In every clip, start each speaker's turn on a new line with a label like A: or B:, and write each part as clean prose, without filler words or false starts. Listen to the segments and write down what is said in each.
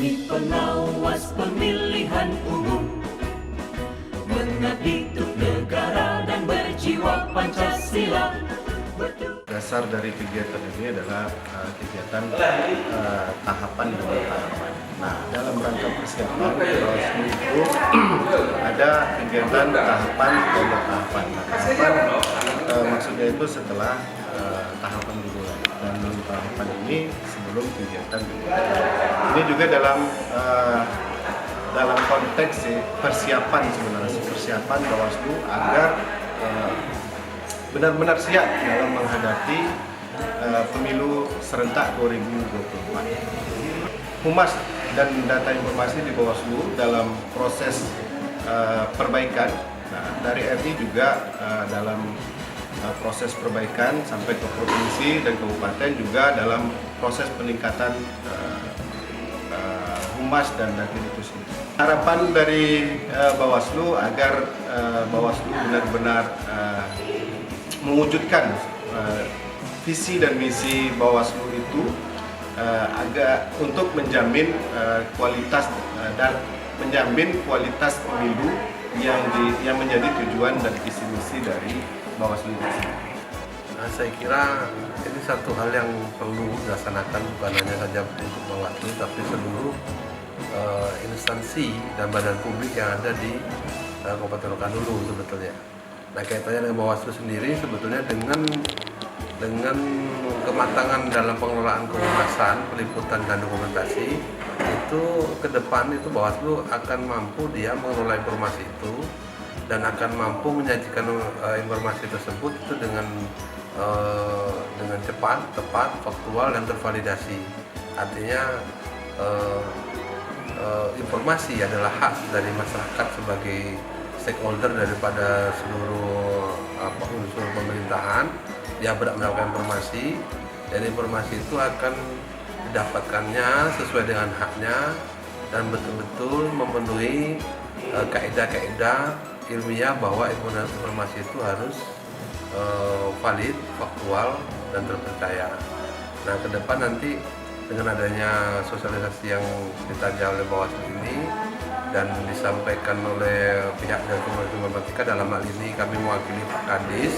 A: Kami pengawas pemilihan umum, mengabdi untuk negara dan berjiwa Pancasila.
B: Dasar dari kegiatan ini adalah kegiatan tahapan demi tahapan. Nah, dalam rangka persiapan Bawaslu itu ada kegiatan tahapan demi tahapan. Nah, tahapan maksudnya itu setelah tahapan dimulai, dan tahapan ini sebelum kegiatan dimulai. Ini juga dalam konteks persiapan sebenarnya, persiapan Bawaslu agar benar-benar siap dalam menghadapi pemilu serentak 2024. Humas dan data informasi di Bawaslu dalam proses perbaikan. Nah, dari RI juga dalam proses perbaikan sampai ke provinsi dan kabupaten juga dalam proses peningkatan humas dan data itu sendiri. Harapan dari Bawaslu agar Bawaslu benar-benar mewujudkan visi dan misi Bawaslu itu agak untuk menjamin kualitas dan menjamin kualitas pemilu yang menjadi tujuan dan visi misi dari Bawaslu itu sendiri.
C: Nah, saya kira ini satu hal yang perlu dilaksanakan bukan hanya saja untuk Bawaslu, tapi seluruh instansi dan badan publik yang ada di Kabupaten Rokan-Hulu sebetulnya. Nah, kaitannya dengan Bawaslu sendiri sebetulnya dengan kematangan dalam pengelolaan kehumasan, peliputan dan dokumentasi itu ke depan itu Bawaslu akan mampu dia mengelola informasi itu dan akan mampu menyajikan informasi tersebut itu dengan cepat, tepat, faktual dan tervalidasi. Artinya informasi adalah hak dari masyarakat sebagai stakeholder daripada seluruh unsur pemerintahan. Dia berhak mendapatkan informasi, dan informasi itu akan didapatkannya sesuai dengan haknya dan betul-betul memenuhi kaidah-kaidah ilmiah bahwa informasi itu harus valid, faktual, dan terpercaya. Nah, ke depan nanti dengan adanya sosialisasi yang ditaja oleh Bawaslu ini dan disampaikan oleh pihak dari Kementerian Informatika, dalam hal ini kami mewakili Pak Kadis,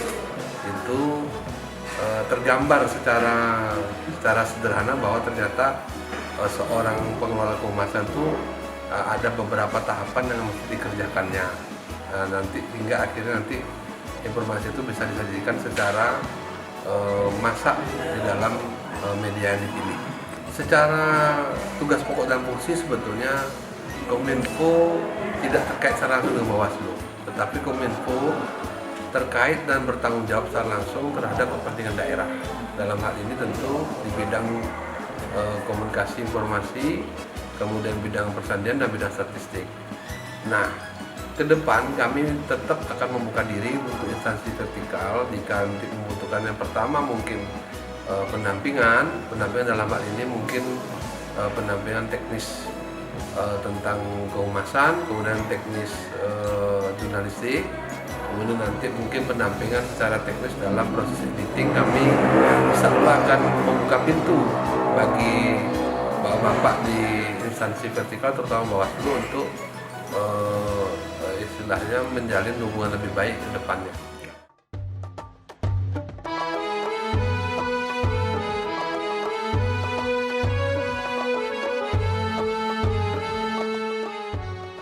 C: itu tergambar secara sederhana bahwa ternyata seorang pengelola kehumasan itu ada beberapa tahapan yang mesti dikerjakannya. Nanti hingga akhirnya nanti informasi itu bisa disajikan secara masak di dalam media yang dipilih. Secara tugas pokok dan fungsi sebetulnya Kominfo tidak terkait secara langsung dengan Bawaslu, tetapi Kominfo terkait dan bertanggung jawab secara langsung terhadap kepentingan daerah. Dalam hal ini tentu di bidang komunikasi informasi, kemudian bidang persandian dan bidang statistik. Nah, ke depan kami tetap akan membuka diri untuk instansi vertikal jika membutuhkan. Yang pertama mungkin pendampingan dalam hal ini mungkin pendampingan teknis tentang kehumasan, kemudian teknis jurnalistik, kemudian nanti mungkin pendampingan secara teknis dalam proses editing. Kami insyaallah akan membuka pintu bagi bapak-bapak di instansi vertikal terutama Bawaslu untuk istilahnya menjalin hubungan lebih baik ke depannya.